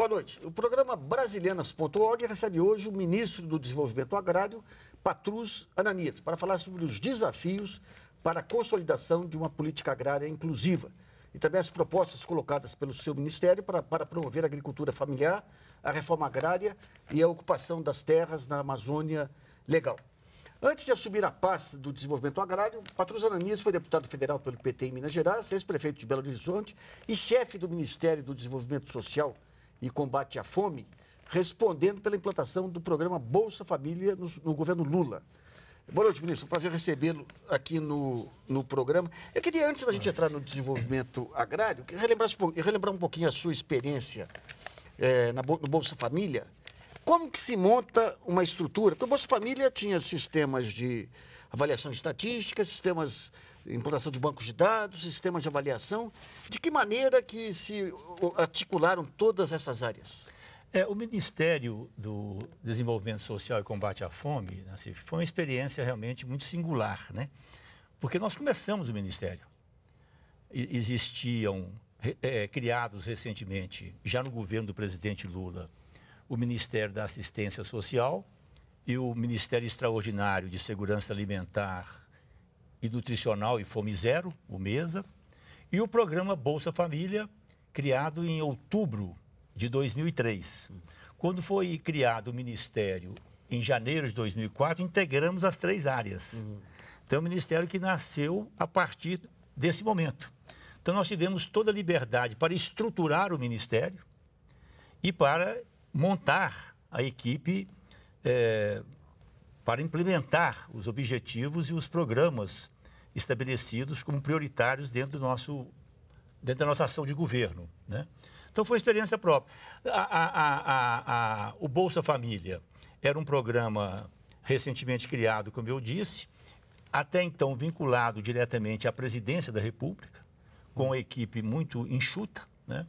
Boa noite. O programa Brasilianas.org recebe hoje o ministro do Desenvolvimento Agrário, Patrus Ananias, para falar sobre os desafios para a consolidação de uma política agrária inclusiva e também as propostas colocadas pelo seu ministério para promover a agricultura familiar, a reforma agrária e a ocupação das terras na Amazônia legal. Antes de assumir a pasta do desenvolvimento agrário, Patrus Ananias foi deputado federal pelo PT em Minas Gerais, ex-prefeito de Belo Horizonte e chefe do Ministério do Desenvolvimento Social e Combate à Fome, respondendo pela implantação do programa Bolsa Família no governo Lula. Boa noite, ministro. Um prazer recebê-lo aqui no programa. Eu queria, antes da gente entrar no desenvolvimento agrário, relembrar um pouquinho a sua experiência no Bolsa Família. Como que se monta uma estrutura? Porque o Bolsa Família tinha sistemas de avaliação de estatísticas, sistemas de implantação de bancos de dados, sistemas de avaliação. De que maneira que se articularam todas essas áreas? O Ministério do Desenvolvimento Social e Combate à Fome, Nassif, foi uma experiência realmente muito singular, né? Porque nós começamos o Ministério. Existiam, criados recentemente, já no governo do presidente Lula, o Ministério da Assistência Social e o Ministério Extraordinário de Segurança Alimentar e Nutricional e Fome Zero, o MESA, e o programa Bolsa Família, criado em outubro de 2003. Quando foi criado o Ministério em janeiro de 2004, integramos as três áreas. Então, é um ministério que nasceu a partir desse momento. Então, nós tivemos toda a liberdade para estruturar o Ministério e para montar a equipe para implementar os objetivos e os programas estabelecidos como prioritários dentro da nossa ação de governo, né? Então, foi uma experiência própria. O Bolsa Família era um programa recentemente criado, como eu disse, até então vinculado diretamente à Presidência da República, com uma equipe muito enxuta, né?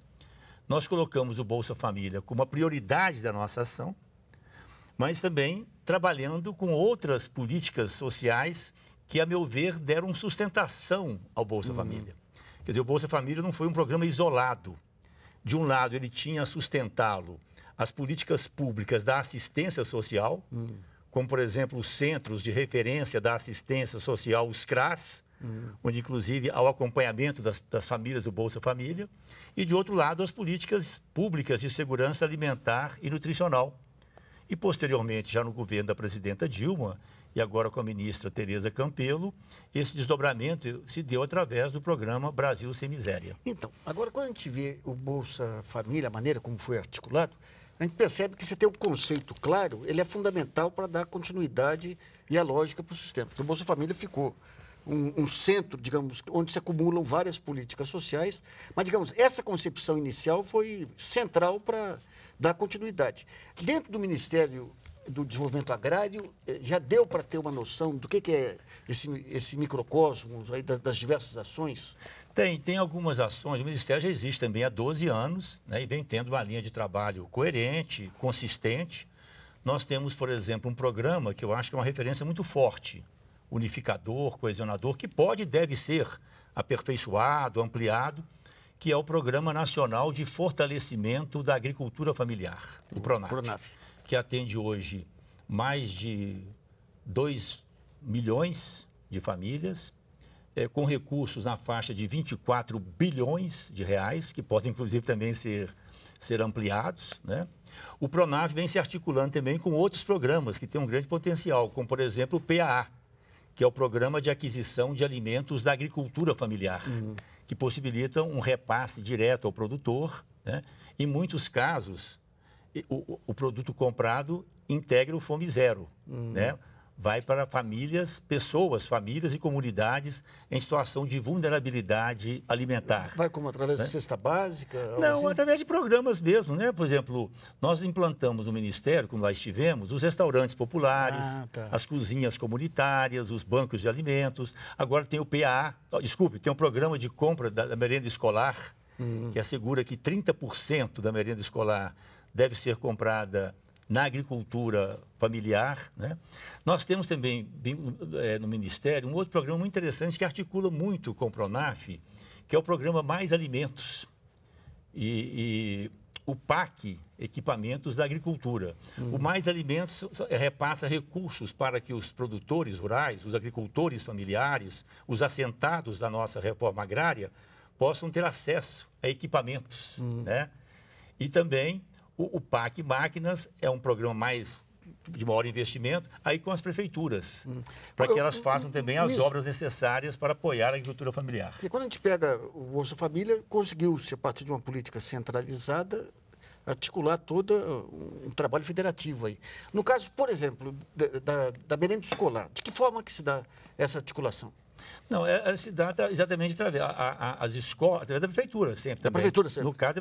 Nós colocamos o Bolsa Família como a prioridade da nossa ação, mas também trabalhando com outras políticas sociais que, a meu ver, deram sustentação ao Bolsa Família. Quer dizer, o Bolsa Família não foi um programa isolado. De um lado, ele tinha a sustentá-lo as políticas públicas da assistência social, como, por exemplo, os Centros de Referência da Assistência Social, os CRAS, onde, inclusive, há o acompanhamento das famílias do Bolsa Família, e, de outro lado, as políticas públicas de segurança alimentar e nutricional. E, posteriormente, já no governo da presidenta Dilma, e agora com a ministra Tereza Campelo, esse desdobramento se deu através do programa Brasil Sem Miséria. Então, agora, quando a gente vê o Bolsa Família, a maneira como foi articulado, a gente percebe que você ter um conceito claro, ele é fundamental para dar continuidade e a lógica para o sistema. Então, o Bolsa Família ficou um centro, digamos, onde se acumulam várias políticas sociais, mas, digamos, essa concepção inicial foi central para dar continuidade. Dentro do Ministério do Desenvolvimento Agrário, já deu para ter uma noção do que é esse microcosmos aí das diversas ações? Tem algumas ações. O Ministério já existe também há 12 anos, né, e vem tendo uma linha de trabalho coerente, consistente. Nós temos, por exemplo, um programa que eu acho que é uma referência muito forte, unificador, coesionador, que pode e deve ser aperfeiçoado, ampliado, que é o Programa Nacional de Fortalecimento da Agricultura Familiar, o PRONAF, que atende hoje mais de 2 milhões de famílias, com recursos na faixa de 24 bilhões de reais, que podem, inclusive, também ser ampliados, né? O PRONAF vem se articulando também com outros programas que têm um grande potencial, como, por exemplo, o PAA, que é o Programa de Aquisição de Alimentos da Agricultura Familiar, que possibilita um repasse direto ao produtor, né? Em muitos casos, o produto comprado integra o Fome Zero, né? Vai para famílias e comunidades em situação de vulnerabilidade alimentar. Vai como através da cesta básica? Não, assim? através de programas mesmo, né? Por exemplo, nós implantamos no Ministério, quando lá estivemos, os restaurantes populares, as cozinhas comunitárias, os bancos de alimentos. Agora tem o PAA, tem um programa de compra da merenda escolar, que assegura que 30% da merenda escolar deve ser comprada na agricultura familiar, né? Nós temos também no Ministério um outro programa muito interessante que articula muito com o PRONAF, que é o programa Mais Alimentos. E o PAC, Equipamentos da Agricultura. O Mais Alimentos repassa recursos para que os produtores rurais, os agricultores familiares, os assentados da nossa reforma agrária possam ter acesso a equipamentos, né? E também o PAC Máquinas é um programa de maior investimento, aí com as prefeituras, para que elas façam também as obras necessárias para apoiar a agricultura familiar. Quando a gente pega o Bolsa Família, conseguiu-se, a partir de uma política centralizada, articular todo um trabalho federativo aí. No caso, por exemplo, da merenda escolar, de que forma que se dá essa articulação? Não, se dá exatamente através as escolas, através da prefeitura sempre também. Da prefeitura sempre. No caso,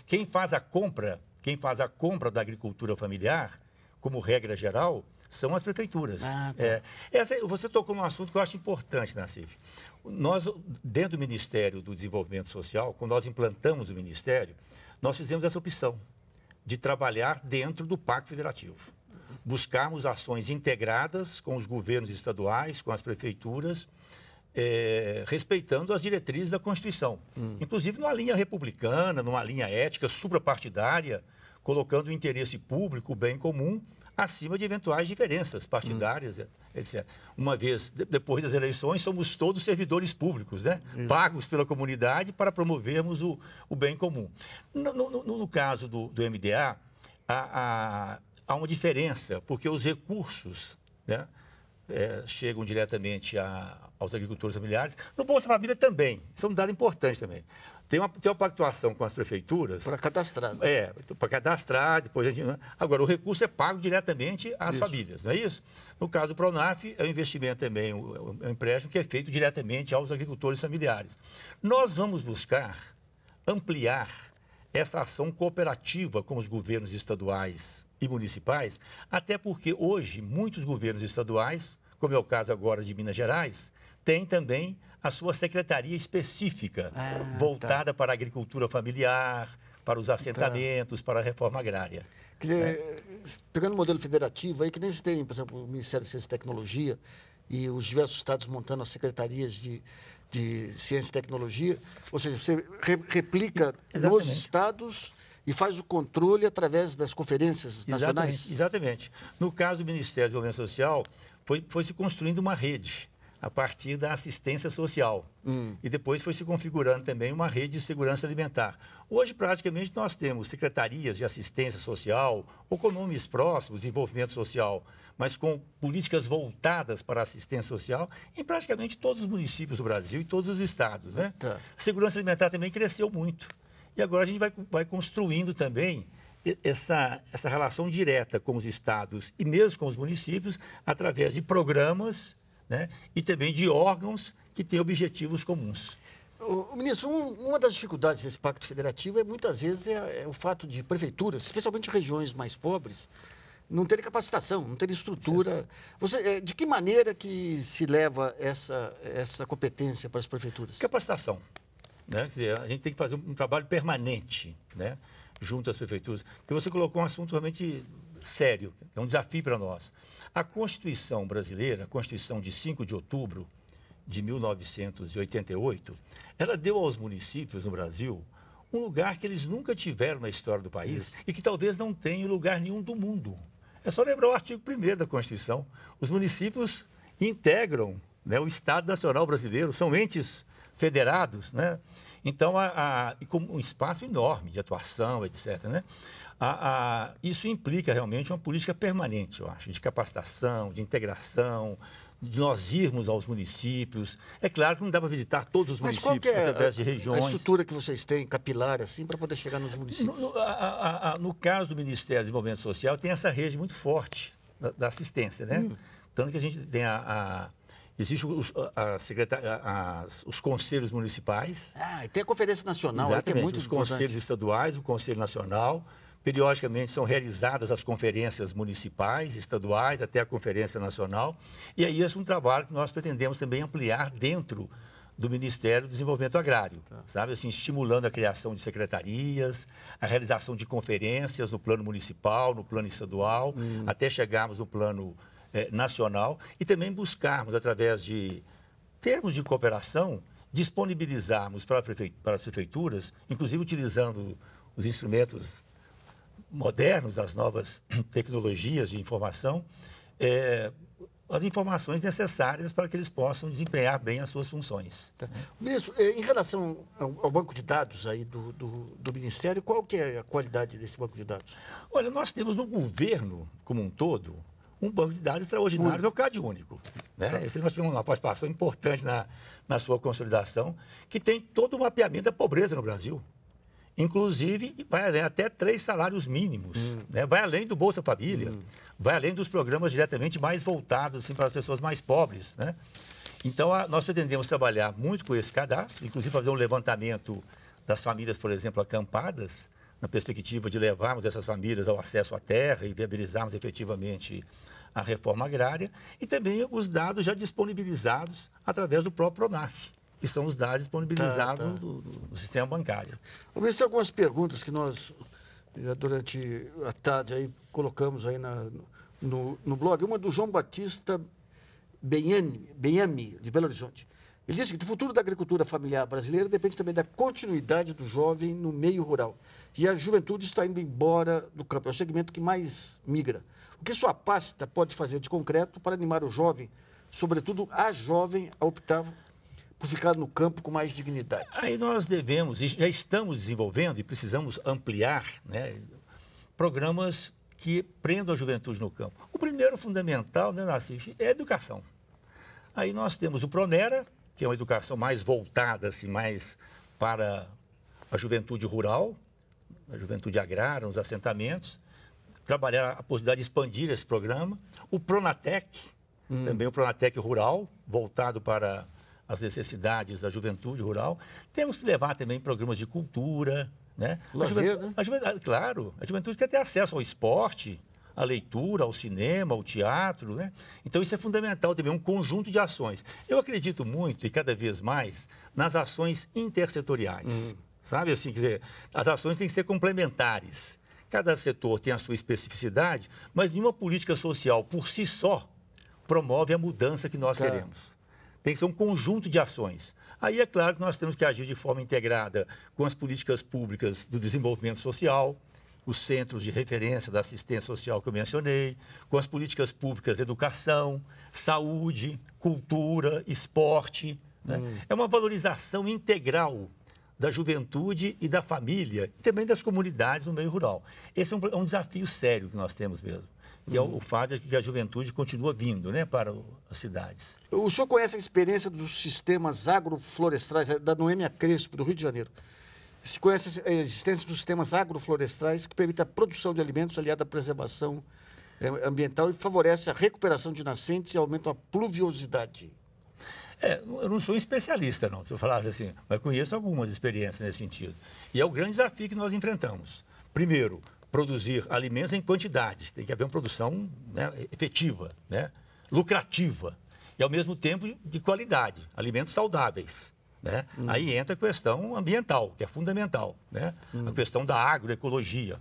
quem faz a compra da agricultura familiar, como regra geral, são as prefeituras. Ah, tá. Você tocou num assunto que eu acho importante, Nassif. Nós, dentro do Ministério do Desenvolvimento Social, quando nós implantamos o Ministério, nós fizemos essa opção de trabalhar dentro do Pacto Federativo. Buscarmos ações integradas com os governos estaduais, com as prefeituras, respeitando as diretrizes da Constituição. Inclusive numa linha republicana, numa linha ética, suprapartidária, colocando o interesse público, o bem comum, acima de eventuais diferenças partidárias, etc. Uma vez, depois das eleições, somos todos servidores públicos, né? Pagos pela comunidade para promovermos o bem comum. No caso do MDA, há uma diferença, porque os recursos, né, chegam diretamente aos agricultores familiares. No Bolsa Família também, isso é um dado importante também. Tem uma pactuação com as prefeituras. Para cadastrar. Para cadastrar, depois a gente... Agora, o recurso é pago diretamente às famílias, não é isso? No caso do Pronaf, é um investimento também, é um empréstimo que é feito diretamente aos agricultores familiares. Nós vamos buscar ampliar essa ação cooperativa com os governos estaduais e municipais, até porque hoje muitos governos estaduais, como é o caso agora de Minas Gerais, têm também a sua secretaria específica, voltada para a agricultura familiar, para os assentamentos, para a reforma agrária. Quer dizer, pegando o modelo federativo aí, que nem se tem, por exemplo, o Ministério de Ciência e Tecnologia e os diversos estados montando as secretarias de Ciência e Tecnologia, ou seja, você replica nos estados e faz o controle através das conferências nacionais? Exatamente. No caso do Ministério do Desenvolvimento Social, foi se construindo uma rede a partir da assistência social. E depois foi se configurando também uma rede de segurança alimentar. Hoje, praticamente, nós temos secretarias de assistência social, ou com nomes próximos, desenvolvimento social, mas com políticas voltadas para a assistência social em praticamente todos os municípios do Brasil e todos os estados, né? A segurança alimentar também cresceu muito. E agora a gente vai construindo também essa relação direta com os estados e mesmo com os municípios através de programas, né, e também de órgãos que têm objetivos comuns. Ministro, uma das dificuldades desse pacto federativo é muitas vezes o fato de prefeituras, especialmente regiões mais pobres, não terem capacitação, não terem estrutura. De que maneira que se leva essa competência para as prefeituras? Capacitação. Né? Quer dizer, a gente tem que fazer um trabalho permanente, né, junto às prefeituras. Porque você colocou um assunto realmente sério, é um desafio para nós. A Constituição brasileira, a Constituição de 5 de outubro de 1988, ela deu aos municípios no Brasil um lugar que eles nunca tiveram na história do país e que talvez não tenha em lugar nenhum do mundo. É só lembrar o artigo 1º da Constituição. Os municípios integram, né, o Estado Nacional Brasileiro, são entes federados, né? Então, e com um espaço enorme de atuação, etc., né? Isso implica realmente uma política permanente, eu acho, de capacitação, de integração, de nós irmos aos municípios. É claro que não dá para visitar todos os municípios através de regiões. A estrutura que vocês têm, capilar, assim, para poder chegar nos municípios? No caso do Ministério do Desenvolvimento Social, tem essa rede muito forte da assistência, né? Tanto que a gente tem Existem os conselhos municipais. E tem a Conferência Nacional, aí, que é muito os importante. Conselhos estaduais, o Conselho Nacional. Periodicamente são realizadas as conferências municipais, estaduais, até a Conferência Nacional. E aí esse é um trabalho que nós pretendemos também ampliar dentro do Ministério do Desenvolvimento Agrário, sabe? Assim, estimulando a criação de secretarias, a realização de conferências no plano municipal, no plano estadual, até chegarmos no plano nacional e também buscarmos, através de termos de cooperação, disponibilizarmos para as prefeituras, inclusive utilizando os instrumentos modernos, as novas tecnologias de informação, as informações necessárias para que eles possam desempenhar bem as suas funções. Tá. Ministro, em relação ao banco de dados aí do Ministério, qual que é a qualidade desse banco de dados? Olha, nós temos no governo como um todo um banco de dados extraordinário, que é o CadÚnico. Né? Tá. Esse nós tivemos uma participação importante na sua consolidação, que tem todo o mapeamento da pobreza no Brasil. Inclusive, vai além até 3 salários mínimos, né? Vai além do Bolsa Família, vai além dos programas diretamente mais voltados assim, para as pessoas mais pobres. Né? Então, nós pretendemos trabalhar muito com esse cadastro, inclusive fazer um levantamento das famílias, por exemplo, acampadas, na perspectiva de levarmos essas famílias ao acesso à terra e viabilizarmos efetivamente a reforma agrária, e também os dados já disponibilizados através do próprio PRONAF, que são os dados disponibilizados do sistema bancário. Vamos ver se tem algumas perguntas que nós, durante a tarde, aí, colocamos aí no blog. Uma do João Batista Benhami, de Belo Horizonte. Ele disse que o futuro da agricultura familiar brasileira depende também da continuidade do jovem no meio rural. E a juventude está indo embora do campo, é o segmento que mais migra. O que sua pasta pode fazer de concreto para animar o jovem, sobretudo a jovem, a optar por ficar no campo com mais dignidade? Aí nós devemos, e já estamos desenvolvendo e precisamos ampliar, né, programas que prendam a juventude no campo. O primeiro fundamental, né, Nassif, é a educação. Aí nós temos o Pronera, que é uma educação mais voltada, assim, mais para a juventude rural, a juventude agrária, nos assentamentos, trabalhar a possibilidade de expandir esse programa. O Pronatec, também o Pronatec rural, voltado para as necessidades da juventude rural. Temos que levar também programas de cultura, né? Lazer, né? Claro, a juventude quer ter acesso ao esporte, à leitura, ao cinema, ao teatro, né? Então isso é fundamental também, um conjunto de ações. Eu acredito muito, e cada vez mais, nas ações intersetoriais. Sabe assim, quer dizer, as ações têm que ser complementares. Cada setor tem a sua especificidade, mas nenhuma política social por si só promove a mudança que nós queremos. Tem que ser um conjunto de ações. Aí é claro que nós temos que agir de forma integrada com as políticas públicas do desenvolvimento social, os centros de referência da assistência social que eu mencionei, com as políticas públicas de educação, saúde, cultura, esporte. Né? É uma valorização integral da juventude e da família e também das comunidades no meio rural. Esse é um desafio sério que nós temos mesmo. Que é o fato de que a juventude continua vindo, né, para as cidades. O senhor conhece a experiência dos sistemas agroflorestais da Noêmia Crespo, do Rio de Janeiro? Se conhece a existência dos sistemas agroflorestais que permitem a produção de alimentos aliada à preservação ambiental e favorece a recuperação de nascentes e aumenta a pluviosidade. Eu não sou um especialista, não, se eu falasse assim, mas conheço algumas experiências nesse sentido. E é o grande desafio que nós enfrentamos. Primeiro, produzir alimentos em quantidades. Tem que haver uma produção, né, efetiva, né, lucrativa e, ao mesmo tempo, de qualidade, alimentos saudáveis. Né? Aí entra a questão ambiental, que é fundamental, né? A questão da agroecologia.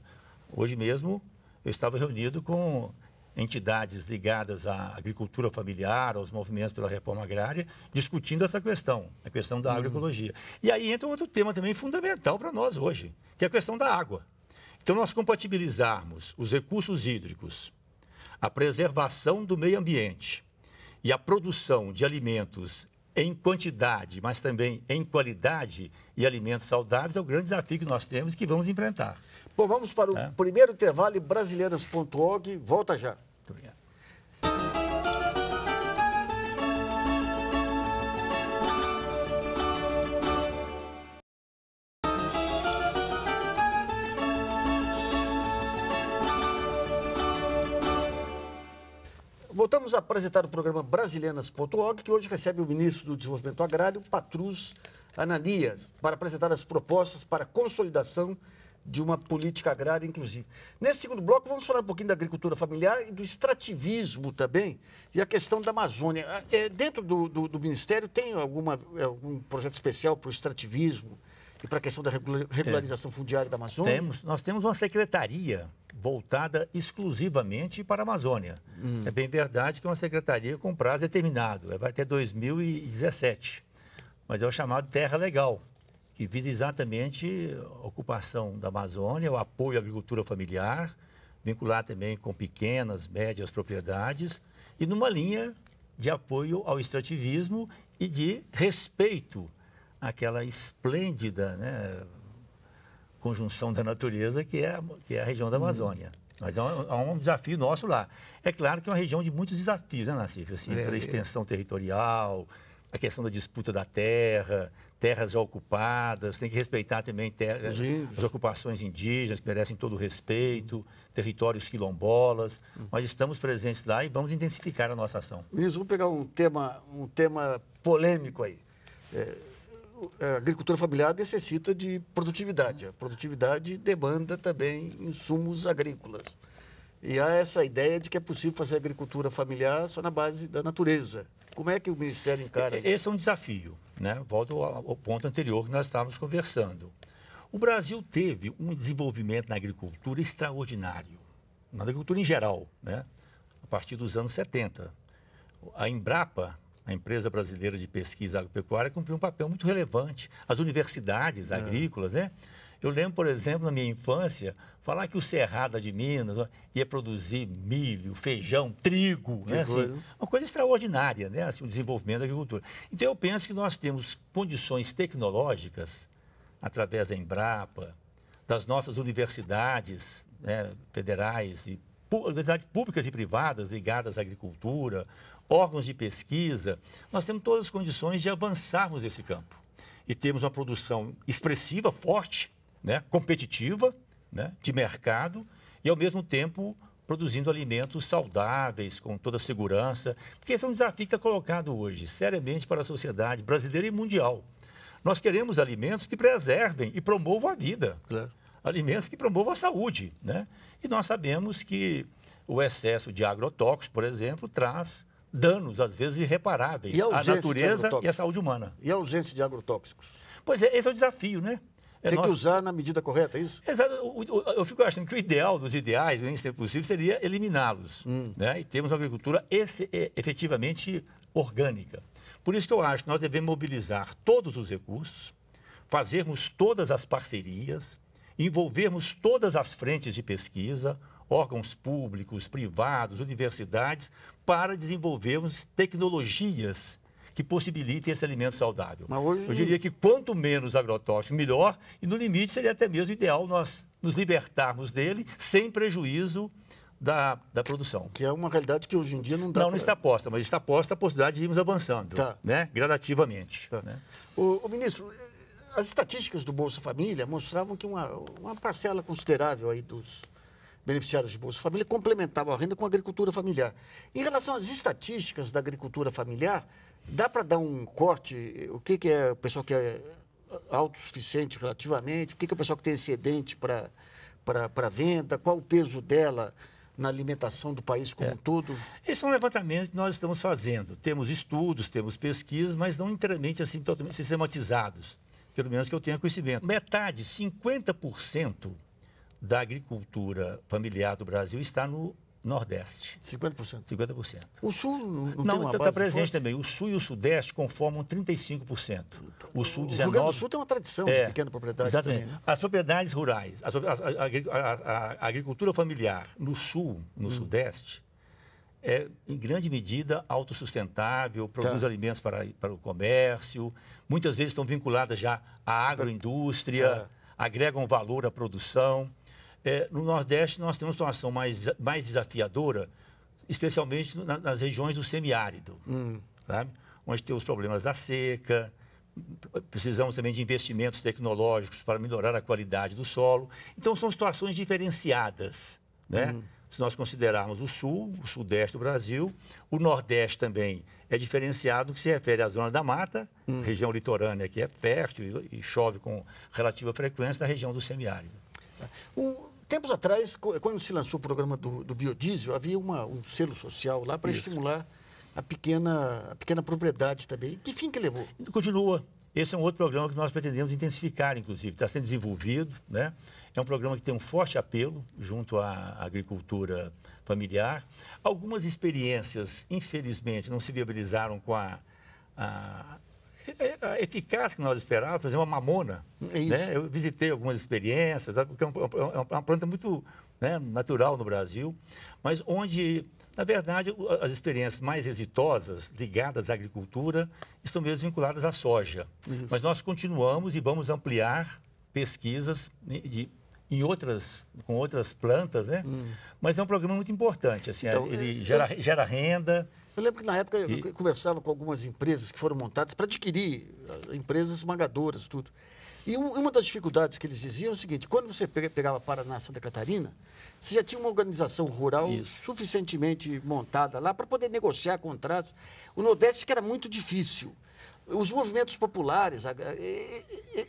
Hoje mesmo eu estava reunido com entidades ligadas à agricultura familiar, aos movimentos pela reforma agrária, discutindo essa questão, a questão da agroecologia. E aí entra outro tema também fundamental para nós hoje, que é a questão da água. Então, nós compatibilizarmos os recursos hídricos, a preservação do meio ambiente e a produção de alimentos em quantidade, mas também em qualidade e alimentos saudáveis é o grande desafio que nós temos e que vamos enfrentar. Bom, vamos para o primeiro intervalo e brasileiras.org. Volta já. Muito obrigado. Voltamos a apresentar o programa Brasilianas.org, que hoje recebe o ministro do Desenvolvimento Agrário, Patrus Ananias, para apresentar as propostas para a consolidação de uma política agrária inclusiva. Nesse segundo bloco, vamos falar um pouquinho da agricultura familiar e do extrativismo também, e a questão da Amazônia. Dentro do Ministério, tem algum projeto especial para o extrativismo e para a questão da regularização fundiária da Amazônia? Nós temos uma secretaria voltada exclusivamente para a Amazônia. É bem verdade que é uma secretaria com prazo determinado, vai até 2017. Mas é o chamado Terra Legal, que visa exatamente a ocupação da Amazônia, o apoio à agricultura familiar, vincular também com pequenas, médias propriedades e numa linha de apoio ao extrativismo e de respeito àquela esplêndida, né, conjunção da natureza que é a região da Amazônia. Mas é um desafio nosso lá. É claro que é uma região de muitos desafios, né, Nassif? Assim, pela extensão territorial, a questão da disputa da terra, terras já ocupadas, tem que respeitar também as ocupações indígenas, que merecem todo o respeito, territórios quilombolas. Mas estamos presentes lá e vamos intensificar a nossa ação. Ministro, vamos pegar um tema polêmico aí. A agricultura familiar necessita de produtividade. A produtividade demanda também insumos agrícolas. E há essa ideia de que é possível fazer agricultura familiar só na base da natureza. Como é que o Ministério encara isso? Esse é um desafio, né? Volto ao ponto anterior que nós estávamos conversando. O Brasil teve um desenvolvimento na agricultura extraordinário, na agricultura em geral, né? A partir dos anos 70. A Embrapa, a empresa brasileira de pesquisa agropecuária, cumpriu um papel muito relevante. As universidades agrícolas, né? Eu lembro, por exemplo, na minha infância, falar que o Cerrado de Minas ia produzir milho, feijão, trigo, né? Assim, uma coisa extraordinária, né? Assim, o desenvolvimento da agricultura. Então, eu penso que nós temos condições tecnológicas, através da Embrapa, das nossas universidades, né, federais, e universidades públicas e privadas ligadas à agricultura, órgãos de pesquisa, nós temos todas as condições de avançarmos nesse campo. E temos uma produção expressiva, forte, né, competitiva, né, de mercado, e ao mesmo tempo produzindo alimentos saudáveis, com toda a segurança, porque esse é um desafio que está colocado hoje, seriamente, para a sociedade brasileira e mundial. Nós queremos alimentos que preservem e promovam a vida, alimentos que promovam a saúde, né? E nós sabemos que o excesso de agrotóxicos, por exemplo, traz danos, às vezes, irreparáveis à natureza e à saúde humana. E a ausência de agrotóxicos? Pois é, esse é o desafio, né? Tem que usar na medida correta, é isso? Exato. Eu fico achando que o ideal dos ideais, nem sempre possível, seria eliminá-los, né? E termos uma agricultura efetivamente orgânica. Por isso que eu acho que nós devemos mobilizar todos os recursos, fazermos todas as parcerias, envolvermos todas as frentes de pesquisa, órgãos públicos, privados, universidades, para desenvolvermos tecnologias que possibilitem esse alimento saudável. Mas hoje... Eu diria que quanto menos agrotóxico, melhor, e no limite seria até mesmo ideal nós nos libertarmos dele sem prejuízo da produção. Que é uma realidade que hoje em dia não dá. Não está posta, mas está posta a possibilidade de irmos avançando, né? Gradativamente. Né? O ministro, as estatísticas do Bolsa Família mostravam que uma parcela considerável aí dos beneficiários de Bolsa Família complementavam a renda com a agricultura familiar. Em relação às estatísticas da agricultura familiar, dá para dar um corte? O que é o pessoal que é autossuficiente relativamente? O que é o pessoal que tem excedente para venda? Qual o peso dela na alimentação do país como um todo? Esse é um levantamento que nós estamos fazendo. Temos estudos, temos pesquisas, mas não inteiramente assim, totalmente sistematizados. Pelo menos que eu tenha conhecimento. Metade, 50% da agricultura familiar do Brasil está no Nordeste. 50%? 50%. O Sul não tem uma está base presente forte? Também. O Sul e o Sudeste conformam 35%. O Sul, 19%. O Rio Grande do Sul tem uma tradição de pequena propriedade. Exatamente. Também, né? As propriedades rurais, a agricultura familiar no Sul, no Sudeste, é, em grande medida, autossustentável, produz alimentos para o comércio, muitas vezes estão vinculadas já à agroindústria, agregam valor à produção. No Nordeste, nós temos uma situação mais desafiadora, especialmente nas regiões do semiárido, sabe? Onde tem os problemas da seca, precisamos também de investimentos tecnológicos para melhorar a qualidade do solo. Então, são situações diferenciadas, né? Se nós considerarmos o Sul, o Sudeste do Brasil, o Nordeste também é diferenciado no que se refere à zona da mata, região litorânea que é fértil e chove com relativa frequência, na região do semiárido. Tempos atrás, quando se lançou o programa do biodiesel, havia um selo social lá para estimular a pequena propriedade também. Que fim que levou? Continua. Esse é um outro programa que nós pretendemos intensificar, inclusive. Está sendo desenvolvido, né? É um programa que tem um forte apelo junto à agricultura familiar. Algumas experiências, infelizmente, não se viabilizaram com a eficácia que nós esperávamos, por exemplo, a mamona. Né? Eu visitei algumas experiências, porque é uma planta muito, né, natural no Brasil, mas onde, na verdade, as experiências mais exitosas ligadas à agricultura estão mesmo vinculadas à soja. Mas nós continuamos e vamos ampliar pesquisas com outras plantas, né? Mas é um programa muito importante, assim, então, ele gera renda. Eu lembro que na época eu conversava com algumas empresas que foram montadas para adquirir empresas esmagadoras, tudo. E uma das dificuldades que eles diziam é o seguinte: quando você pegava Paraná, Santa Catarina, você já tinha uma organização rural suficientemente montada lá para poder negociar contratos. O Nordeste que era muito difícil. Os movimentos populares,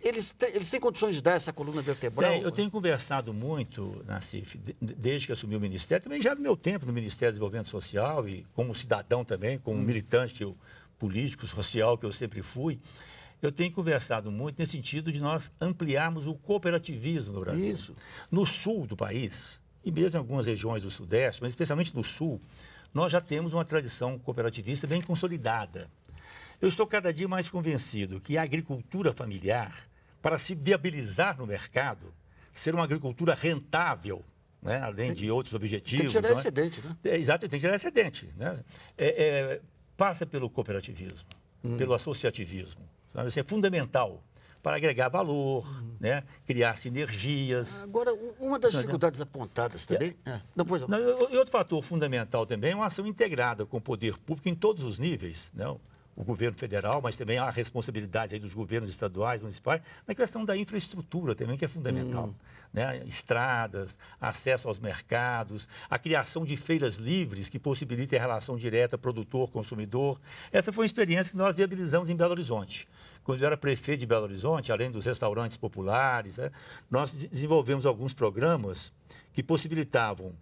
eles têm condições de dar essa coluna vertebral? Eu tenho conversado muito, Nassif, desde que assumi o Ministério, também já no meu tempo no Ministério do Desenvolvimento Social e como cidadão também, como militante político, social que eu sempre fui. Eu tenho conversado muito nesse sentido de nós ampliarmos o cooperativismo no Brasil. Isso. No sul do país, e mesmo em algumas regiões do Sudeste, mas especialmente no sul, nós já temos uma tradição cooperativista bem consolidada. Eu estou cada dia mais convencido que a agricultura familiar, para se viabilizar no mercado, ser uma agricultura rentável, né, além de outros objetivos... Tem que gerar excedente, né? Exato, tem que gerar excedente. Né? Passa pelo cooperativismo, pelo associativismo. Sabe? Isso é fundamental para agregar valor, né? Criar sinergias. Agora, uma das dificuldades apontadas também... E outro fator fundamental também é uma ação integrada com o poder público em todos os níveis, né? O governo federal, mas também há responsabilidades aí dos governos estaduais, municipais, na questão da infraestrutura também, que é fundamental. Né? Estradas, acesso aos mercados, a criação de feiras livres que possibilitem a relação direta produtor-consumidor. Essa foi uma experiência que nós viabilizamos em Belo Horizonte. Quando eu era prefeito de Belo Horizonte, além dos restaurantes populares, né, nós desenvolvemos alguns programas que possibilitavam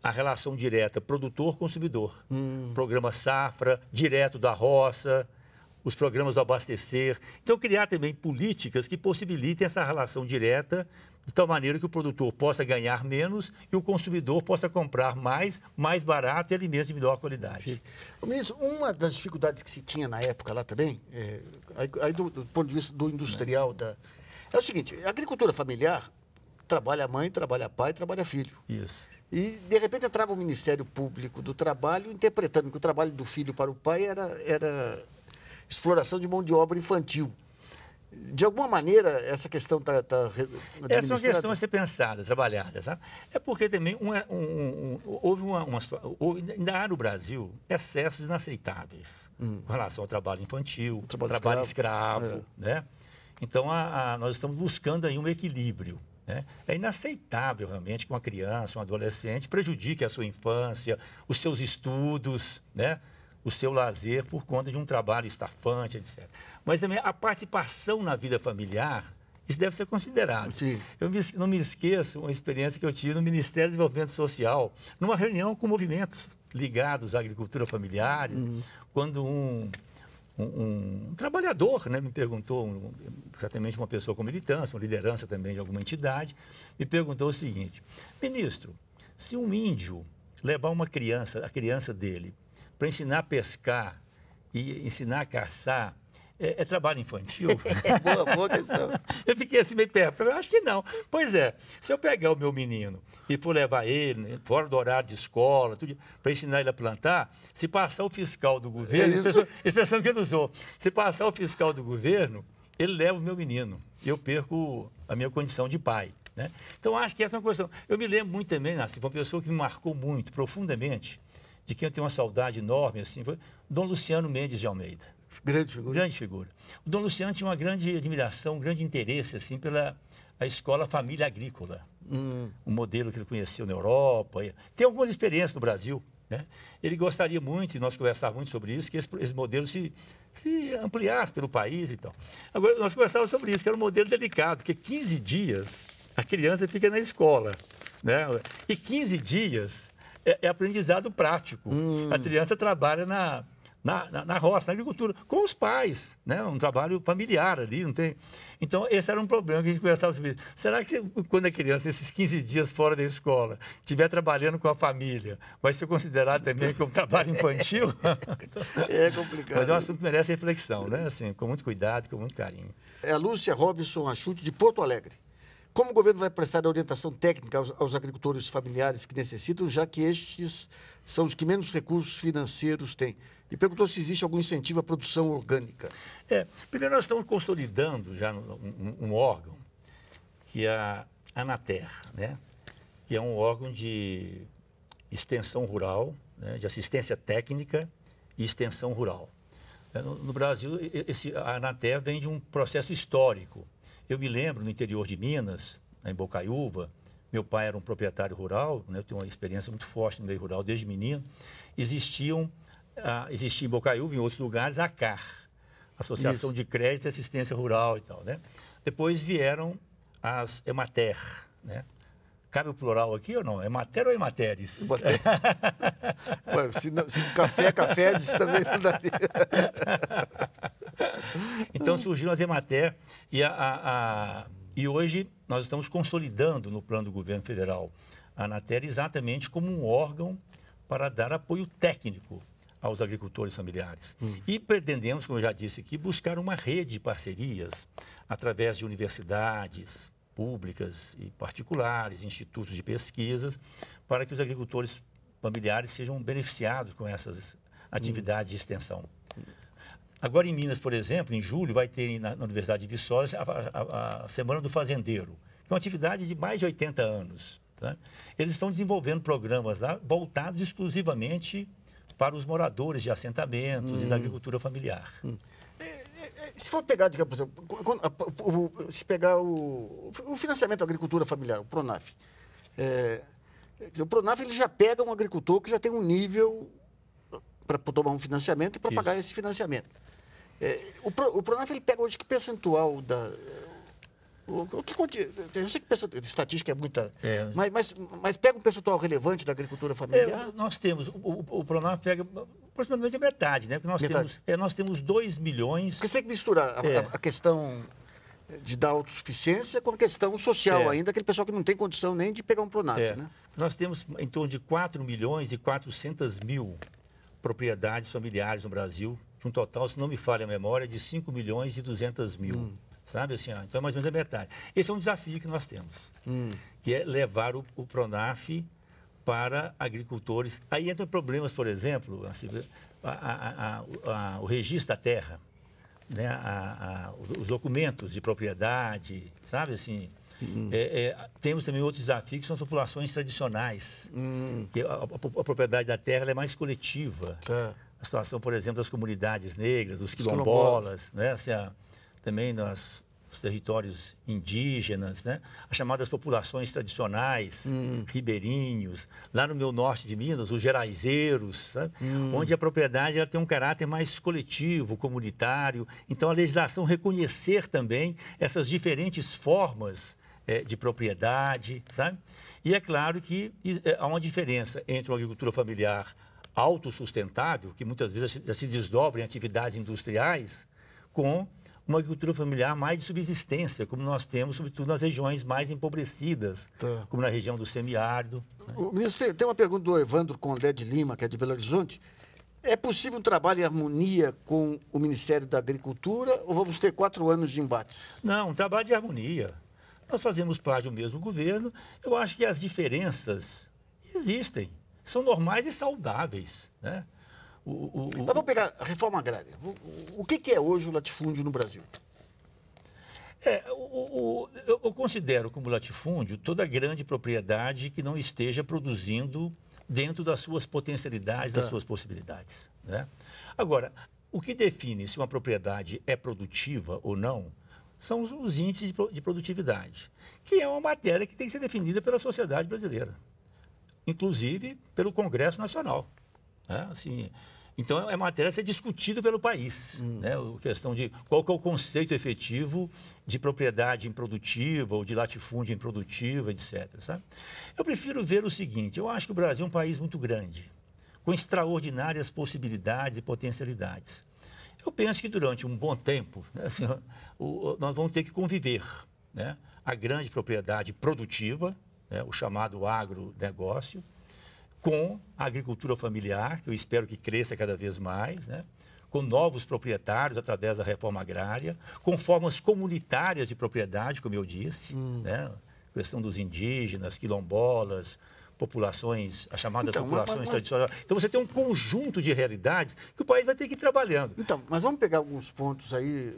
a relação direta produtor-consumidor. Programa Safra, direto da roça, os programas do abastecer. Então, criar também políticas que possibilitem essa relação direta, de tal maneira que o produtor possa ganhar menos e o consumidor possa comprar mais barato e alimentos de melhor qualidade. Ministro, uma das dificuldades que se tinha na época lá também, aí do ponto de vista do industrial, é o seguinte: a agricultura familiar trabalha mãe, trabalha pai, trabalha filho. Isso. E, de repente, entrava o Ministério Público do Trabalho interpretando que o trabalho do filho para o pai era exploração de mão de obra infantil. De alguma maneira, essa questão está administrada? Essa é uma questão a ser pensada, trabalhada, sabe? É porque também ainda há no Brasil excessos inaceitáveis com relação ao trabalho infantil, trabalho escravo, né? Então, nós estamos buscando aí um equilíbrio. É inaceitável realmente que uma criança, um adolescente prejudique a sua infância, os seus estudos, né? O seu lazer por conta de um trabalho estafante, etc. Mas também a participação na vida familiar, isso deve ser considerado. Sim. Eu não me esqueço uma experiência que eu tive no Ministério do Desenvolvimento Social, numa reunião com movimentos ligados à agricultura familiar, quando um trabalhador, né, me perguntou, certamente uma pessoa com militância, uma liderança também de alguma entidade, me perguntou o seguinte: ministro, se um índio levar a criança dele, para ensinar a pescar e ensinar a caçar, é trabalho infantil? Boa questão. Eu fiquei assim meio perto, eu acho que não. Pois é, se eu pegar o meu menino e for levar ele, né, fora do horário de escola, para ensinar ele a plantar, se passar o fiscal do governo, expressão que ele usou, se passar o fiscal do governo, ele leva o meu menino, eu perco a minha condição de pai. Né? Então, acho que essa é uma questão. Eu me lembro muito também, Nassi, uma pessoa que me marcou muito, profundamente, de quem eu tenho uma saudade enorme, assim, foi Dom Luciano Mendes de Almeida. Grande figura. Grande figura. O Dom Luciano tinha uma grande admiração, um grande interesse assim, pela escola família agrícola. Um modelo que ele conheceu na Europa. Tem algumas experiências no Brasil. Né? Ele gostaria muito, e nós conversávamos muito sobre isso, que esse modelo se ampliasse pelo país e tal. Agora, nós conversávamos sobre isso, que era um modelo delicado, porque 15 dias a criança fica na escola. Né? E 15 dias é aprendizado prático. A criança trabalha na roça, na agricultura, com os pais, né? Um trabalho familiar ali, não tem... Então, esse era um problema que a gente conversava sobre isso. Será que quando a criança, esses 15 dias fora da escola, estiver trabalhando com a família, vai ser considerado também como trabalho infantil? É complicado. Mas é um assunto que merece reflexão, né? Assim, com muito cuidado, com muito carinho. É a Lúcia Robinson Achute, de Porto Alegre. Como o governo vai prestar orientação técnica aos agricultores familiares que necessitam, já que estes são os que menos recursos financeiros têm? E perguntou se existe algum incentivo à produção orgânica. Primeiro, nós estamos consolidando já um órgão, que é a Anater, né? Que é um órgão de extensão rural, né? De assistência técnica e extensão rural. No Brasil, a Anater vem de um processo histórico. Eu me lembro, no interior de Minas, em Bocaiúva, meu pai era um proprietário rural, né? Eu tenho uma experiência muito forte no meio rural desde menino. Existia em Bocaiúva, em outros lugares, a ACAR, Associação de Crédito e Assistência Rural e tal, né? Depois vieram as Emater, né? Cabe o plural aqui ou não? Emater ou Emateres? Se café é café, isso também não daria. Então surgiram as Emater e hoje nós estamos consolidando no plano do governo federal a Anater exatamente como um órgão para dar apoio técnico aos agricultores familiares. E pretendemos, como eu já disse aqui, buscar uma rede de parcerias através de universidades públicas e particulares, institutos de pesquisas, para que os agricultores familiares sejam beneficiados com essas atividades de extensão. Agora, em Minas, por exemplo, em julho, vai ter na Universidade de Viçosa a Semana do Fazendeiro, que é uma atividade de mais de 80 anos. Tá? Eles estão desenvolvendo programas lá voltados exclusivamente para os moradores de assentamentos e da agricultura familiar. Se for pegar, digamos, se pegar o financiamento da agricultura familiar, o PRONAF, o PRONAF ele já pega um agricultor que já tem um nível para tomar um financiamento e para pagar esse financiamento. O PRONAF ele pega hoje que percentual da... Eu sei que estatística é muita... Mas pega um percentual relevante da agricultura familiar? Nós temos... O PRONAF pega aproximadamente a metade, né? Porque nós temos 2 milhões... Porque você tem que misturar a questão de dar autossuficiência com a questão social ainda, aquele pessoal que não tem condição nem de pegar um PRONAF, né? Nós temos em torno de 4 milhões e 400 mil propriedades familiares no Brasil, de um total, se não me falha a memória, de 5 milhões e 200 mil. Sabe assim, então é mais ou menos a metade. Esse é um desafio que nós temos, que é levar o PRONAF para agricultores. Aí entram problemas, por exemplo, assim, o registro da terra, né? Os documentos de propriedade, sabe assim. Temos também outro desafio que são as populações tradicionais, que a propriedade da terra ela é mais coletiva. A situação, por exemplo, das comunidades negras, dos quilombolas, né? Assim, também nos territórios indígenas, né? As chamadas populações tradicionais, ribeirinhos, lá no meu norte de Minas, os geraizeiros, sabe? Onde a propriedade ela tem um caráter mais coletivo, comunitário. Então, a legislação reconhecer também essas diferentes formas de propriedade, sabe? E é claro que há uma diferença entre uma agricultura familiar autossustentável, que muitas vezes já se desdobra em atividades industriais, com uma agricultura familiar mais de subsistência, como nós temos, sobretudo nas regiões mais empobrecidas, como na região do semiárido. Né? O ministro, tem uma pergunta do Evandro Condé de Lima, que é de Belo Horizonte. É possível um trabalho em harmonia com o Ministério da Agricultura ou vamos ter 4 anos de embates? Não, um trabalho de harmonia. Nós fazemos parte do mesmo governo. Eu acho que as diferenças existem, são normais e saudáveis, né? Mas vamos pegar a reforma agrária. O que é hoje o latifúndio no Brasil? Eu considero como latifúndio toda grande propriedade que não esteja produzindo dentro das suas potencialidades, das suas possibilidades, né? Agora, o que define se uma propriedade é produtiva ou não são os índices de produtividade, que é uma matéria que tem que ser definida pela sociedade brasileira, inclusive pelo Congresso Nacional. Né? Assim, então, é matéria a ser discutida pelo país. Né? A questão de qual que é o conceito efetivo de propriedade improdutiva ou de latifúndio improdutiva, etc. Sabe? Eu prefiro ver o seguinte, eu acho que o Brasil é um país muito grande, com extraordinárias possibilidades e potencialidades. Eu penso que durante um bom tempo, né, assim, nós vamos ter que conviver, né, a grande propriedade produtiva, né, o chamado agronegócio, com a agricultura familiar, que eu espero que cresça cada vez mais, né, com novos proprietários através da reforma agrária, com formas comunitárias de propriedade, como eu disse, né, questão dos indígenas, quilombolas, populações, as chamadas populações tradicionais. Então, você tem um conjunto de realidades que o país vai ter que ir trabalhando. Então, mas vamos pegar alguns pontos aí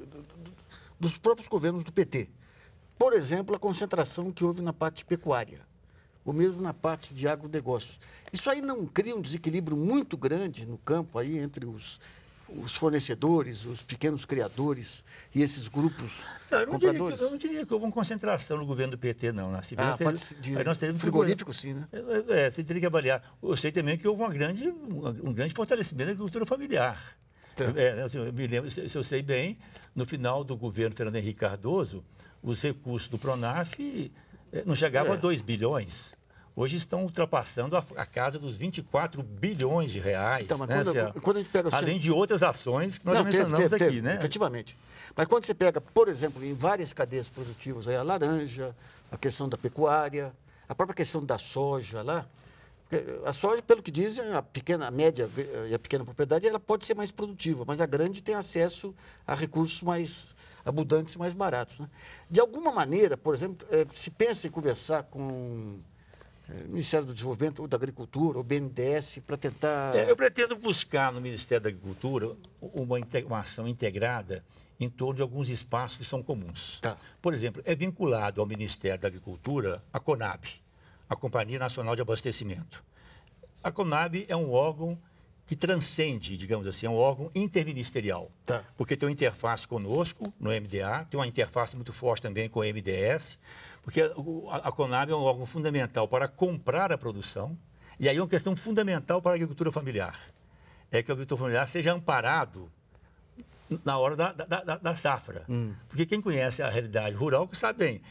dos próprios governos do PT. Por exemplo, a concentração que houve na parte pecuária, ou mesmo na parte de agronegócios. Isso aí não cria um desequilíbrio muito grande no campo aí entre os fornecedores, os pequenos criadores e esses grupos compradores? Eu não diria que houve uma concentração no governo do PT, não. Nós temos frigorífico, sim, né? Você teria que avaliar. Eu sei também que houve um grande fortalecimento da agricultura familiar. Então. Eu me lembro, se eu sei bem, no final do governo Fernando Henrique Cardoso, os recursos do Pronaf não chegavam a 2 bilhões. Hoje estão ultrapassando a casa dos 24 bilhões de reais. Então, mas né, quando a gente pega além de outras ações que nós já mencionamos aqui, né? Efetivamente. Mas quando você pega, por exemplo, em várias cadeias produtivas, aí a laranja, a questão da pecuária, a própria questão da soja lá. A soja, pelo que dizem, a média e a pequena propriedade, ela pode ser mais produtiva, mas a grande tem acesso a recursos mais abundantes e mais baratos, né? De alguma maneira, por exemplo, se pensa em conversar com Ministério do Desenvolvimento ou da Agricultura, ou BNDES, para tentar... Eu pretendo buscar no Ministério da Agricultura uma ação integrada em torno de alguns espaços que são comuns. Tá. Por exemplo, é vinculado ao Ministério da Agricultura a CONAB, a Companhia Nacional de Abastecimento. A CONAB é um órgão que transcende, digamos assim, é um órgão interministerial. Tá. Porque tem uma interface conosco, no MDA, tem uma interface muito forte também com o MDS, porque a CONAB é um órgão fundamental para comprar a produção, e aí é uma questão fundamental para a agricultura familiar. É que a agricultura familiar seja amparado na hora da safra. Porque quem conhece a realidade rural sabe bem,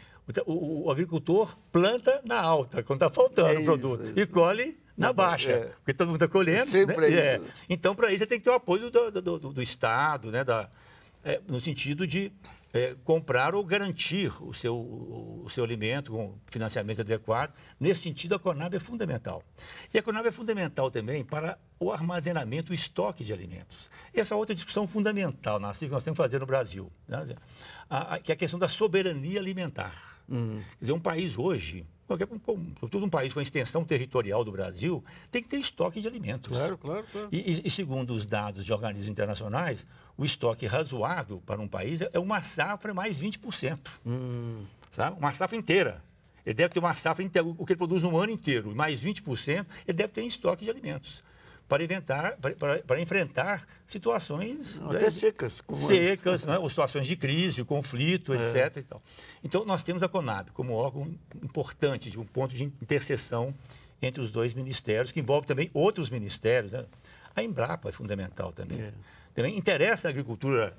o agricultor planta na alta, quando está faltando o produto, e colhe na baixa, porque todo mundo está colhendo. Sempre né? É isso. Então, para isso, você tem que ter o apoio do Estado, né? No sentido de comprar ou garantir o seu alimento com financiamento adequado. Nesse sentido, a CONAB é fundamental. E a CONAB é fundamental também para o armazenamento, o estoque de alimentos. Essa é outra discussão fundamental que nós temos que fazer no Brasil, né? Que é a questão da soberania alimentar. Quer dizer, um país hoje, todo um país com a extensão territorial do Brasil, tem que ter estoque de alimentos. Claro. E segundo os dados de organismos internacionais, o estoque razoável para um país é uma safra mais 20%. Sabe? Uma safra inteira. Ele deve ter uma safra inteira, o que ele produz no ano inteiro, mais 20%, ele deve ter em estoque de alimentos. Para enfrentar situações... Até secas. Secas, né? Ou situações de crise, conflito, etc. E tal. Então, nós temos a CONAB como órgão importante, de um ponto de interseção entre os dois ministérios, que envolve também outros ministérios, né? A Embrapa é fundamental também. Também interessa a agricultura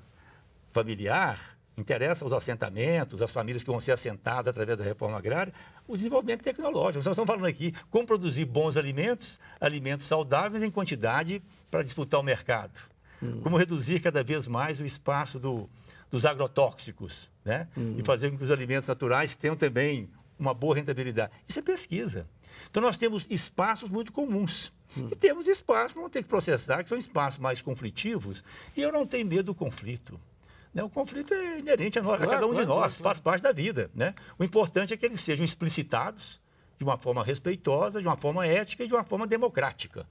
familiar, interessa os assentamentos, as famílias que vão ser assentadas através da reforma agrária, o desenvolvimento tecnológico. Nós estamos falando aqui como produzir bons alimentos, alimentos saudáveis em quantidade para disputar o mercado. Como reduzir cada vez mais o espaço dos agrotóxicos, né? E fazer com que os alimentos naturais tenham também uma boa rentabilidade. Isso é pesquisa. Então, nós temos espaços muito comuns. E temos espaços que vamos ter que processar, que são espaços mais conflitivos, e eu não tenho medo do conflito. O conflito é inerente a cada um de nós, faz parte da vida, né? O importante é que eles sejam explicitados de uma forma respeitosa, de uma forma ética e de uma forma democrática,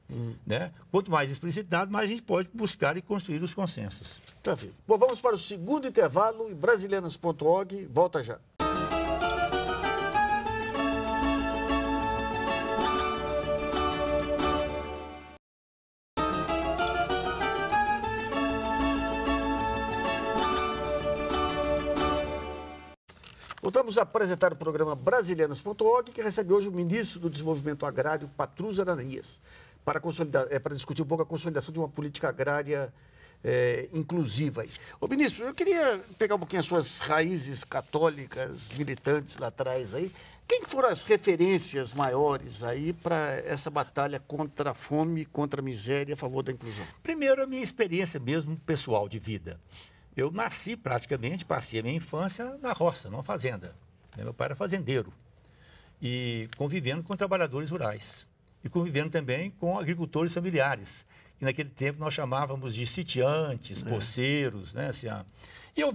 né? Quanto mais explicitado, mais a gente pode buscar e construir os consensos. Tá, filho. Bom, vamos para o segundo intervalo e brasilianas.org volta já. Voltamos a apresentar o programa Brasilianas.org, que recebe hoje o ministro do Desenvolvimento Agrário, Patrus Ananias, para discutir um pouco a consolidação de uma política agrária inclusiva. Ô, ministro, eu queria pegar um pouquinho as suas raízes católicas, militantes lá atrás aí. Quem foram as referências maiores aí para essa batalha contra a fome, contra a miséria, a favor da inclusão? Primeiro, a minha experiência mesmo pessoal de vida. Eu nasci praticamente, passei a minha infância na roça, numa fazenda. Meu pai era fazendeiro. E convivendo com trabalhadores rurais. E convivendo também com agricultores familiares, que naquele tempo nós chamávamos de sitiantes, poceiros, né? Assim, e eu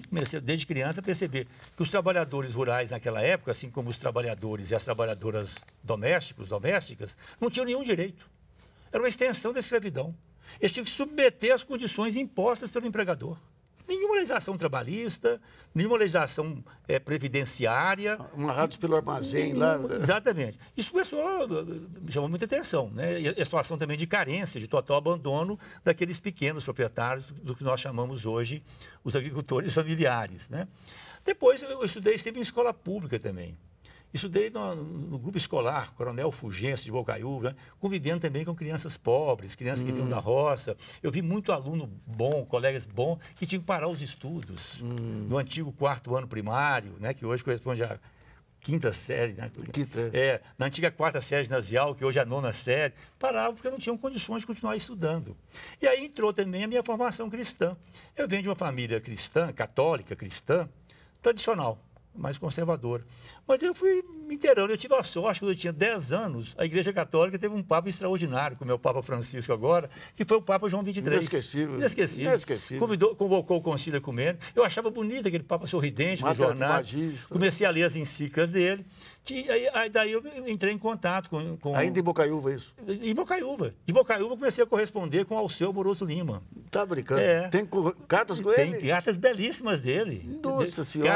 comecei desde criança a perceber que os trabalhadores rurais naquela época, assim como os trabalhadores e as trabalhadoras domésticas, não tinham nenhum direito. Era uma extensão da escravidão. Eles tinham que se submeter às condições impostas pelo empregador. Nenhuma legislação trabalhista, nenhuma legislação previdenciária. Amarrados pelo armazém lá. Exatamente. Isso começou, me chamou muita atenção, né? E a situação também de carência, de total abandono daqueles pequenos proprietários do que nós chamamos hoje os agricultores familiares, né? Depois eu estudei sempre em escola pública também. Estudei no grupo escolar, Coronel Fulgêncio de Bocaiúva, né? Convivendo também com crianças pobres, crianças que vinham da roça. Eu vi muito aluno bom, colegas bons, que tinham que parar os estudos no antigo 4º ano primário, né? Que hoje corresponde à 5ª série, né? Na antiga 4ª série ginasial, que hoje é a 9ª série, paravam porque não tinham condições de continuar estudando. E aí entrou também a minha formação cristã. Eu venho de uma família cristã, católica, cristã, tradicional, mais conservadora. Mas eu fui me inteirando. Eu tive a sorte, quando eu tinha 10 anos, a Igreja Católica teve um Papa extraordinário, como é o Papa Francisco agora, que foi o Papa João XXIII. Inesquecível. Convocou o Concílio Ecumênico. Eu achava bonito aquele Papa sorridente no jornal. Comecei a ler as encíclicas dele. Daí eu entrei em contato com... Ainda em Bocaiúva, isso? Em Bocaiúva. De Bocaiúva, comecei a corresponder com Alceu Moroso Lima. Tá brincando? Tem cartas com ele? Tem cartas belíssimas dele. Nossa Senhora.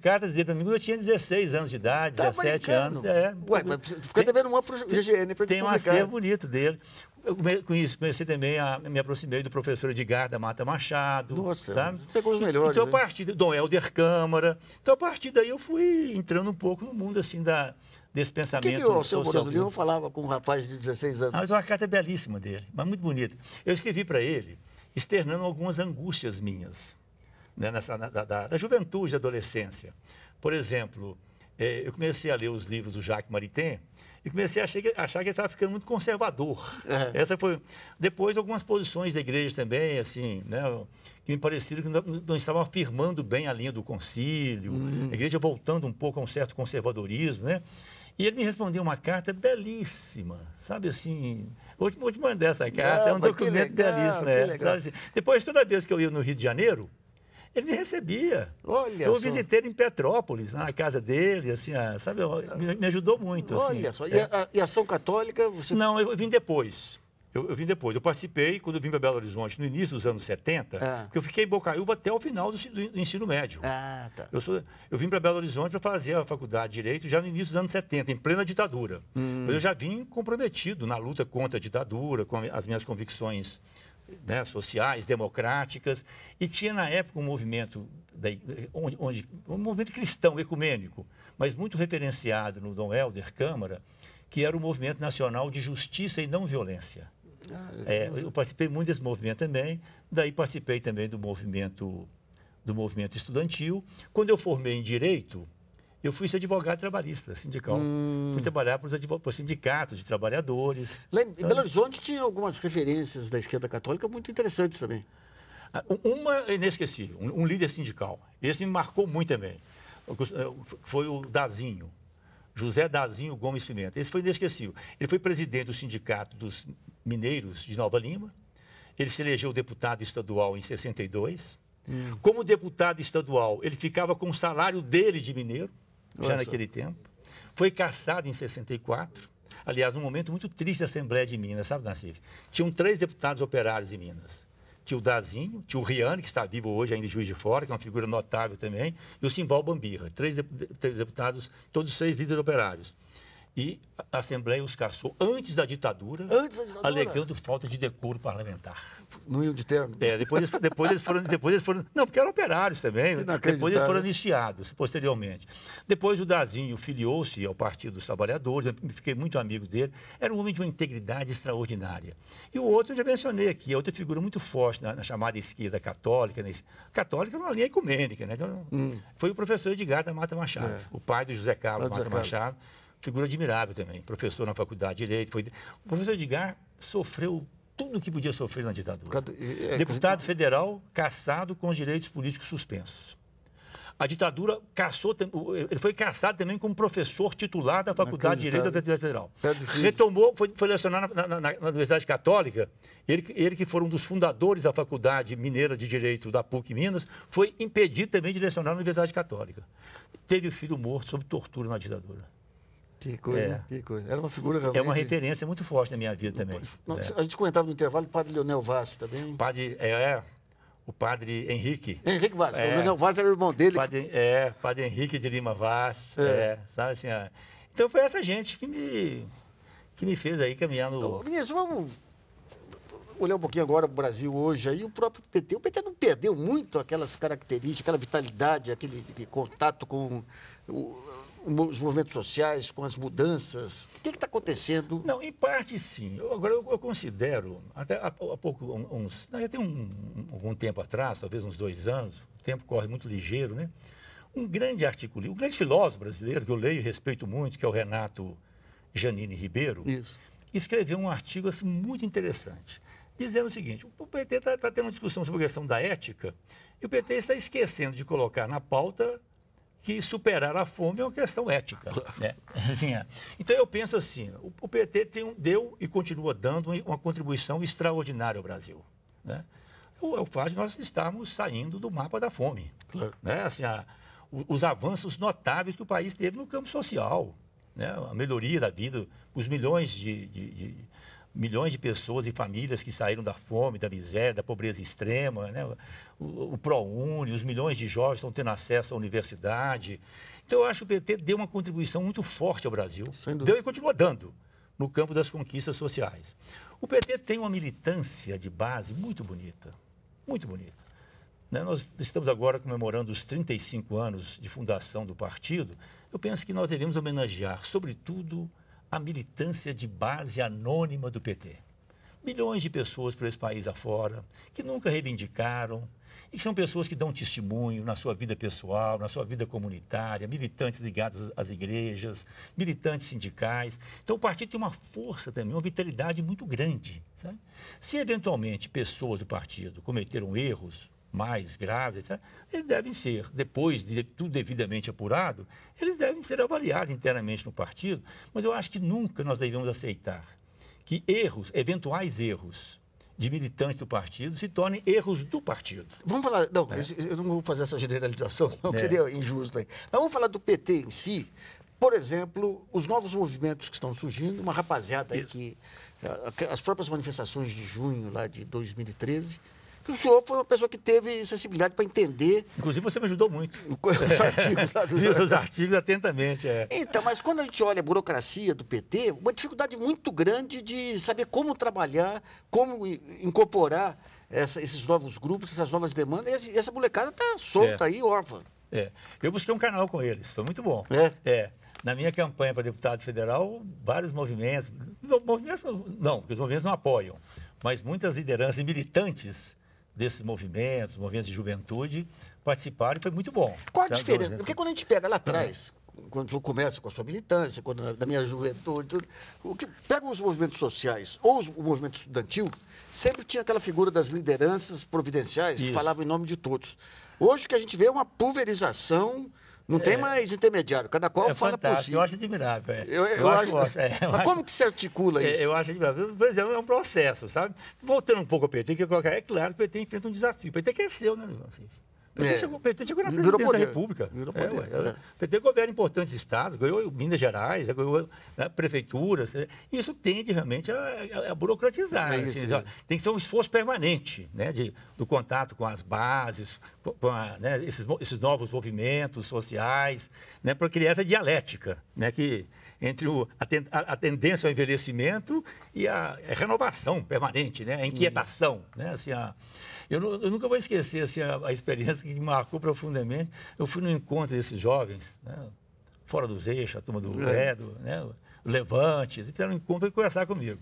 Cartas dele para mim quando eu tinha 16 anos de idade, 17 anos. Ué, mas fica devendo uma para o GGN para tem um acervo bonito dele. Eu, com isso, comecei também me aproximei do professor Edgar da Mata Machado. Nossa, sabe? Pegou os melhores. Então, a partir de Dom Helder Câmara. Então, a partir daí, eu fui entrando um pouco no mundo, assim, desse pensamento. O seu Moroso Lima falava com um rapaz de 16 anos? Mas uma carta belíssima dele, mas muito bonita. Eu escrevi para ele, externando algumas angústias minhas, né, da juventude, da adolescência. Por exemplo, eu comecei a ler os livros do Jacques Maritain, e comecei a achar que ele estava ficando muito conservador. Essa foi... Depois, algumas posições da igreja também, assim, né, que me pareceram que não estavam afirmando bem a linha do concílio, a igreja voltando um pouco a um certo conservadorismo, né? E ele me respondeu uma carta belíssima, sabe assim... Vou te mandar essa carta, é um documento belíssimo, né? Sabe assim? Depois, toda vez que eu ia no Rio de Janeiro, ele me recebia. Olha eu só. Visitei ele em Petrópolis, na casa dele, assim, sabe, me ajudou muito. Olha assim, só, e a ação católica? Você... Não, eu vim depois. Eu vim depois. Eu participei, quando eu vim para Belo Horizonte, no início dos anos 70, porque eu fiquei em Bocaiúva até o final do ensino médio. Tá. Eu vim para Belo Horizonte para fazer a faculdade de Direito já no início dos anos 70, em plena ditadura. Mas eu já vim comprometido na luta contra a ditadura, com as minhas convicções, né, sociais, democráticas, e tinha na época um movimento, um movimento cristão, ecumênico, mas muito referenciado no Dom Helder Câmara, que era o Movimento Nacional de Justiça e Não Violência. Eu participei muito desse movimento também, daí participei também do movimento estudantil. Quando eu formei em Direito, eu fui ser advogado trabalhista, sindical. Fui trabalhar para os sindicatos de trabalhadores. Lá em Belo Horizonte tinha algumas referências da esquerda católica muito interessantes também. Uma inesquecível, um líder sindical. Esse me marcou muito também. Foi o Dazinho, José Dazinho Gomes Pimenta. Esse foi inesquecível. Ele foi presidente do Sindicato dos Mineiros de Nova Lima. Ele se elegeu deputado estadual em 62. Como deputado estadual, ele ficava com o salário dele de mineiro, já naquele tempo. Foi cassado em 64. Aliás, num momento muito triste da Assembleia de Minas, sabe, Nassif? Tinham 3 deputados operários em Minas. Tinha o Dazinho, tinha o Riane, que está vivo hoje ainda em Juiz de Fora, que é uma figura notável também, e o Simval Bambirra. 3 deputados, todos 6 líderes operários. e a Assembleia os cassou antes da ditadura, alegando falta de decoro parlamentar. Não iam de terno? Depois eles foram... Não, porque eram operários também. Depois eles foram anistiados, posteriormente. Depois o Dazinho filiou-se ao Partido dos Trabalhadores, eu fiquei muito amigo dele. Era um homem de uma integridade extraordinária. E o outro, eu já mencionei aqui, é outra figura muito forte na chamada esquerda católica. Católica numa linha ecumênica, né? Então, foi o professor Edgar da Mata Machado, o pai do José Carlos Mata Machado. Figura admirável também, professor na Faculdade de Direito. O professor Edgar sofreu tudo o que podia sofrer na ditadura. Deputado federal cassado com os direitos políticos suspensos. A ditadura cassou, ele foi cassado também como professor titular da Faculdade de Direito da Universidade Federal. Retomou, foi lecionar na Universidade Católica, ele que foi um dos fundadores da Faculdade Mineira de Direito da PUC Minas, foi impedido também de lecionar na Universidade Católica. Teve o filho morto sob tortura na ditadura. Que coisa, que coisa. Era uma figura realmente... É uma referência muito forte na minha vida também. A gente comentava no intervalo o padre Leonel Vaz também. O padre Henrique. Henrique Vaz. O Leonel Vaz era o irmão dele. Padre Henrique de Lima Vaz. Sabe assim, então foi essa gente que me fez aí caminhando... Ministro, vamos olhar um pouquinho agora para o Brasil hoje. Aí, o próprio PT. O PT não perdeu muito aquelas características, aquela vitalidade, aquele contato com os movimentos sociais, com as mudanças? O que está acontecendo? Não, em parte sim. Agora, eu considero, até há pouco, já tem algum tempo atrás, talvez uns 2 anos, o tempo corre muito ligeiro, né? Um grande articulista, um grande filósofo brasileiro, que eu leio e respeito muito, que é o Renato Janine Ribeiro, escreveu um artigo assim, muito interessante, dizendo o seguinte: o PT está tendo uma discussão sobre a questão da ética, e o PT está esquecendo de colocar na pauta que superar a fome é uma questão ética. Né? Assim, então, eu penso assim, o PT deu e continua dando uma contribuição extraordinária ao Brasil. Né? O fato de nós estarmos saindo do mapa da fome. Né? Assim, os avanços notáveis que o país teve no campo social, né? A melhoria da vida, os milhões de pessoas e famílias que saíram da fome, da miséria, da pobreza extrema, né? O ProUni, os milhões de jovens estão tendo acesso à universidade. Então, eu acho que o PT deu uma contribuição muito forte ao Brasil, deu e continua dando no campo das conquistas sociais. O PT tem uma militância de base muito bonita, muito bonita. Né? Nós estamos agora comemorando os 35 anos de fundação do partido. Eu penso que nós devemos homenagear, sobretudo, a militância de base anônima do PT. Milhões de pessoas por esse país afora, que nunca reivindicaram, e que são pessoas que dão testemunho na sua vida pessoal, na sua vida comunitária, militantes ligados às igrejas, militantes sindicais. Então, o partido tem uma força também, uma vitalidade muito grande. Sabe? Se, eventualmente, pessoas do partido cometeram erros mais graves, etc., eles devem ser, depois de tudo devidamente apurado, eles devem ser avaliados internamente no partido, mas eu acho que nunca nós devemos aceitar que eventuais erros de militantes do partido se tornem erros do partido. Vamos falar, não, eu não vou fazer essa generalização, não, que seria injusto aí. Mas vamos falar do PT em si. Por exemplo, os novos movimentos que estão surgindo, uma rapaziada aí que... As próprias manifestações de junho lá de 2013... que o senhor foi uma pessoa que teve sensibilidade para entender... Inclusive, você me ajudou muito. Os artigos lá do... Li os artigos atentamente, Então, mas quando a gente olha a burocracia do PT, uma dificuldade muito grande de saber como trabalhar, como incorporar esses novos grupos, essas novas demandas, e essa molecada está solta aí, órfã. Eu busquei um canal com eles, foi muito bom. Na minha campanha para deputado federal, vários movimentos não, porque os movimentos não apoiam, mas muitas lideranças e militantes desses movimentos de juventude, participaram e foi muito bom. Qual a diferença? Porque quando a gente pega lá atrás, quando eu começo com a sua militância, da minha juventude, pega os movimentos sociais ou o movimento estudantil, sempre tinha aquela figura das lideranças providenciais que falavam em nome de todos. Hoje o que a gente vê é uma pulverização, não tem mais intermediário, cada qual fala por si. Eu acho admirável. Mas como que se articula isso? Eu acho admirável. Por exemplo, é um processo, sabe? Voltando um pouco ao PT, é claro que o PT enfrenta um desafio. O PT cresceu, né, Ivan? O PT chegou na Virou presidência poder. da República. Virou poder. O PT governa importantes estados, ganhou Minas Gerais, ganhou, né, prefeituras. Isso tende realmente a burocratizar. Isso, assim, tem que ser um esforço permanente, né, do contato com as bases, né, esses novos movimentos sociais, né, para criar essa dialética, né, entre a tendência ao envelhecimento e a renovação permanente, né, a inquietação. Né, assim, eu nunca vou esquecer assim, a experiência que me marcou profundamente. Eu fui no encontro desses jovens, né, fora dos eixos, a turma do Edo, né, o Levante, eles fizeram um encontro e conversaram comigo.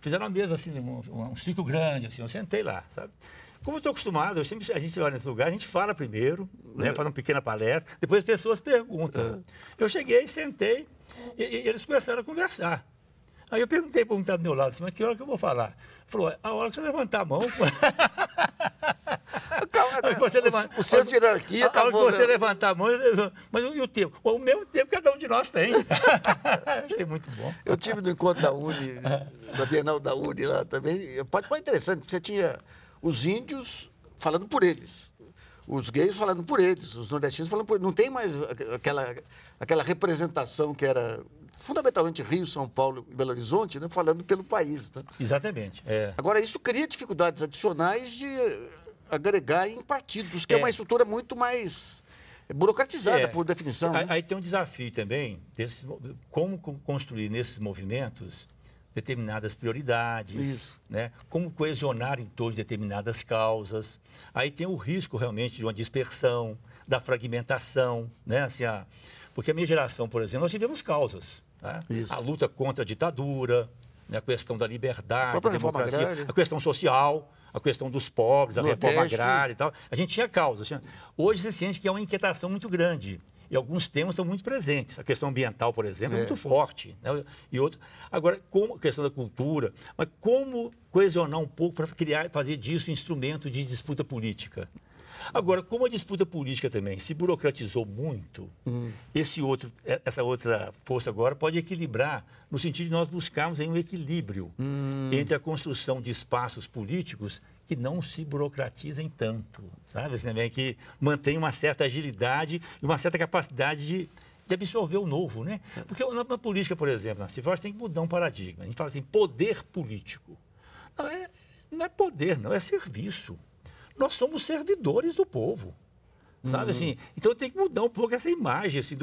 Fizeram uma mesa, assim, um ciclo grande, assim, eu sentei lá, sabe? Como eu estou acostumado, a gente vai nesse lugar, a gente fala primeiro, né, faz uma pequena palestra, depois as pessoas perguntam. Eu cheguei, sentei, e eles começaram a conversar. Aí eu perguntei para um que está do meu lado, assim, mas que hora que eu vou falar? Ele falou, a hora que você levantar a mão... O senso de hierarquia acabou. A hora que você levantar a mão, mas e o tempo? O mesmo tempo que cada um de nós tem. Achei muito bom. Eu tive no encontro da Uni, da Bienal da Uni lá também. Pode ser interessante, porque você tinha os índios falando por eles, os gays falando por eles, os nordestinos falando por eles. Não tem mais aquela representação que era fundamentalmente Rio, São Paulo e Belo Horizonte, né, falando pelo país. Né? Exatamente. Agora, isso cria dificuldades adicionais de agregar em partidos, que é uma estrutura muito mais burocratizada, por definição. Né? Aí tem um desafio também, como construir nesses movimentos determinadas prioridades, né? Como coesionar em torno de determinadas causas. Aí tem o risco realmente de uma dispersão, da fragmentação, né? Assim, porque a minha geração, por exemplo, nós tivemos causas. Né? A luta contra a ditadura, né? A questão da liberdade, da democracia, a questão social, a questão dos pobres, a reforma agrária e tal. A gente tinha causas. Hoje se sente que é uma inquietação muito grande. E alguns temas estão muito presentes. A questão ambiental, por exemplo, é muito forte. Né? E outro. Agora, a questão da cultura, mas como coesionar um pouco para fazer disso um instrumento de disputa política? Agora, como a disputa política também se burocratizou muito, essa outra força agora pode equilibrar, no sentido de nós buscarmos aí um equilíbrio entre a construção de espaços políticos que não se burocratizem tanto, sabe? Assim, também que mantém uma certa agilidade e uma certa capacidade de absorver o novo, né? Porque na política, por exemplo, na Civil, tem que mudar um paradigma. A gente fala assim, poder político. Não é poder, não, é serviço. Nós somos servidores do povo, sabe assim? Então tem que mudar um pouco essa imagem, assim,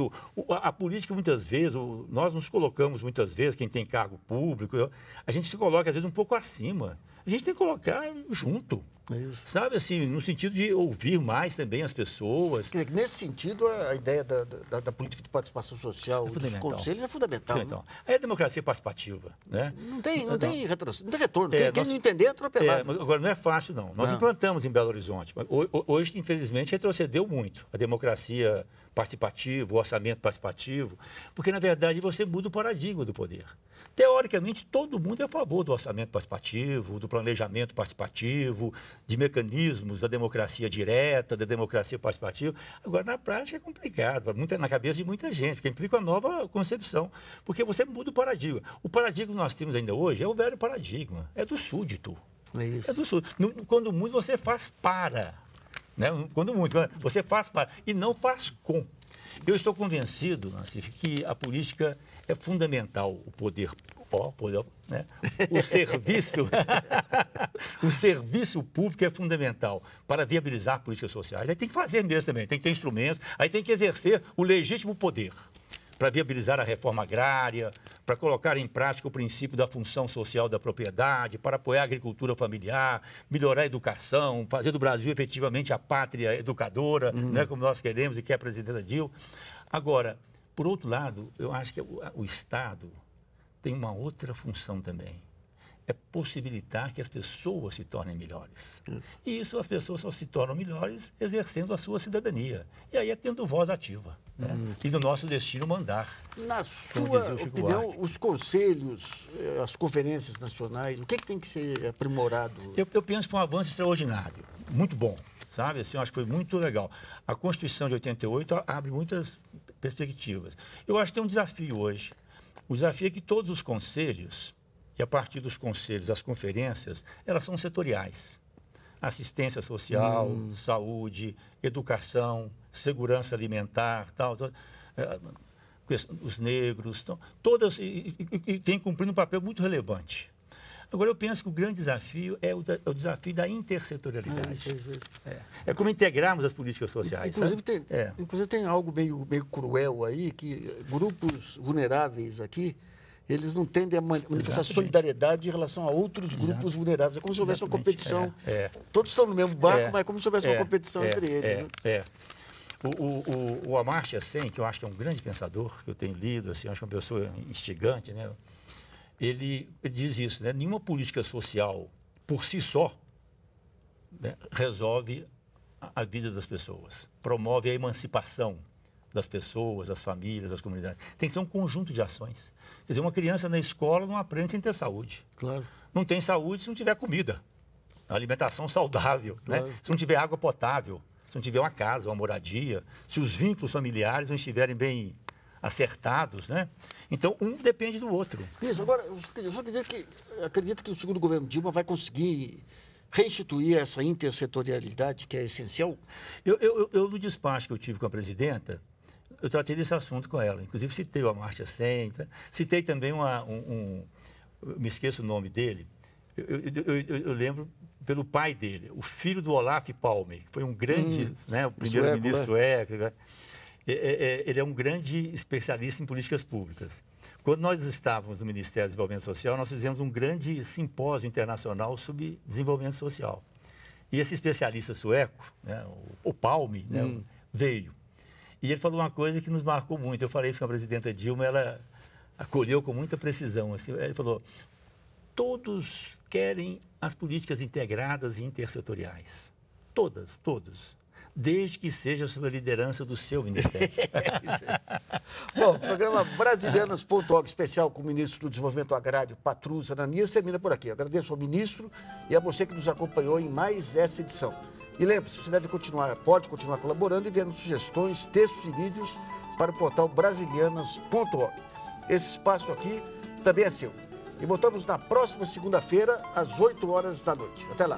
a política muitas vezes, nós nos colocamos muitas vezes, quem tem cargo público, a gente se coloca às vezes um pouco acima. A gente tem que colocar junto, sabe assim, no sentido de ouvir mais também as pessoas. Nesse sentido, a ideia da política de participação social dos conselhos é fundamental. Né? Aí a democracia participativa, né? Não tem retorno. Quem não entender é atropelado. Agora, não é fácil, não. Nós implantamos em Belo Horizonte. Mas hoje, infelizmente, retrocedeu muito a democracia participativa, o orçamento participativo, porque, na verdade, você muda o paradigma do poder. Teoricamente, todo mundo é a favor do orçamento participativo, do planejamento participativo, de mecanismos da democracia direta, da democracia participativa. Agora, na prática, é complicado, na cabeça de muita gente, porque implica uma nova concepção, porque você muda o paradigma. O paradigma que nós temos ainda hoje é o velho paradigma, é do súdito. É do súdito. Quando muito, você faz para. Né? Quando muito, você faz para e não faz com. Eu estou convencido, Nassif, que a política é fundamental, o poder, né? O serviço, o serviço público é fundamental para viabilizar políticas sociais. Aí tem que fazer mesmo também, tem que ter instrumentos, aí tem que exercer o legítimo poder para viabilizar a reforma agrária, para colocar em prática o princípio da função social da propriedade, para apoiar a agricultura familiar, melhorar a educação, fazer do Brasil efetivamente a pátria educadora, né, como nós queremos e quer a presidenta Dilma. Agora, por outro lado, eu acho que o Estado tem uma outra função também. É possibilitar que as pessoas se tornem melhores. E isso as pessoas só se tornam melhores exercendo a sua cidadania. E aí é tendo voz ativa. Né? E no nosso destino mandar. Na sua opinião, os conselhos, as conferências nacionais, o que tem que ser aprimorado? Eu penso que foi um avanço extraordinário, muito bom, sabe? Assim, eu acho que foi muito legal. A Constituição de 88 abre muitas perspectivas. Eu acho que tem um desafio hoje. O desafio é que todos os conselhos, e a partir dos conselhos, as conferências, elas são setoriais. assistência social, saúde, educação, segurança alimentar, os negros, todas e tem cumprido um papel muito relevante. Agora, eu penso que o grande desafio é o desafio da intersetorialidade. Isso. É como integrarmos as políticas sociais. Inclusive tem algo meio cruel aí, que grupos vulneráveis aqui, eles não tendem a manifestar solidariedade em relação a outros grupos vulneráveis. É como se houvesse uma competição. Todos estão no mesmo barco, mas é como se houvesse uma competição entre eles. O Amartya Sen, que eu acho que é um grande pensador, que eu tenho lido, assim, acho que é uma pessoa instigante, né? Ele diz isso, né? Nenhuma política social, por si só, né, resolve a vida das pessoas, promove a emancipação das pessoas, das famílias, das comunidades. Tem que ser um conjunto de ações. Quer dizer, uma criança na escola não aprende sem ter saúde. Claro. Não tem saúde se não tiver comida, alimentação saudável, claro, né? Se não tiver água potável, se não tiver uma casa, uma moradia, se os vínculos familiares não estiverem bem acertados, né? Então, um depende do outro. Isso, agora, eu só acredito que o segundo governo Dilma vai conseguir reinstituir essa intersetorialidade que é essencial? Eu no despacho que eu tive com a presidenta, eu tratei desse assunto com ela. Inclusive, citei o Amartya Sen, citei também me esqueço o nome dele, eu lembro pelo pai dele, o filho do Olaf Palme, que foi um grande, né, o primeiro-ministro sueco. Ele é um grande especialista em políticas públicas. Quando nós estávamos no Ministério do Desenvolvimento Social, nós fizemos um grande simpósio internacional sobre desenvolvimento social. E esse especialista sueco, né, o Palme, né, veio. E ele falou uma coisa que nos marcou muito. Eu falei isso com a presidenta Dilma, ela acolheu com muita precisão. Assim, ele falou, todos querem as políticas integradas e intersetoriais. Todos. Desde que seja sob a liderança do seu ministério. Bom, o programa Brasilianas.org especial com o ministro do Desenvolvimento Agrário, Patrus Ananias, termina por aqui. Eu agradeço ao ministro e a você que nos acompanhou em mais essa edição. E lembre-se, você pode continuar colaborando e vendo sugestões, textos e vídeos para o portal Brasilianas.org. Esse espaço aqui também é seu. E voltamos na próxima segunda-feira, às 8 horas da noite. Até lá.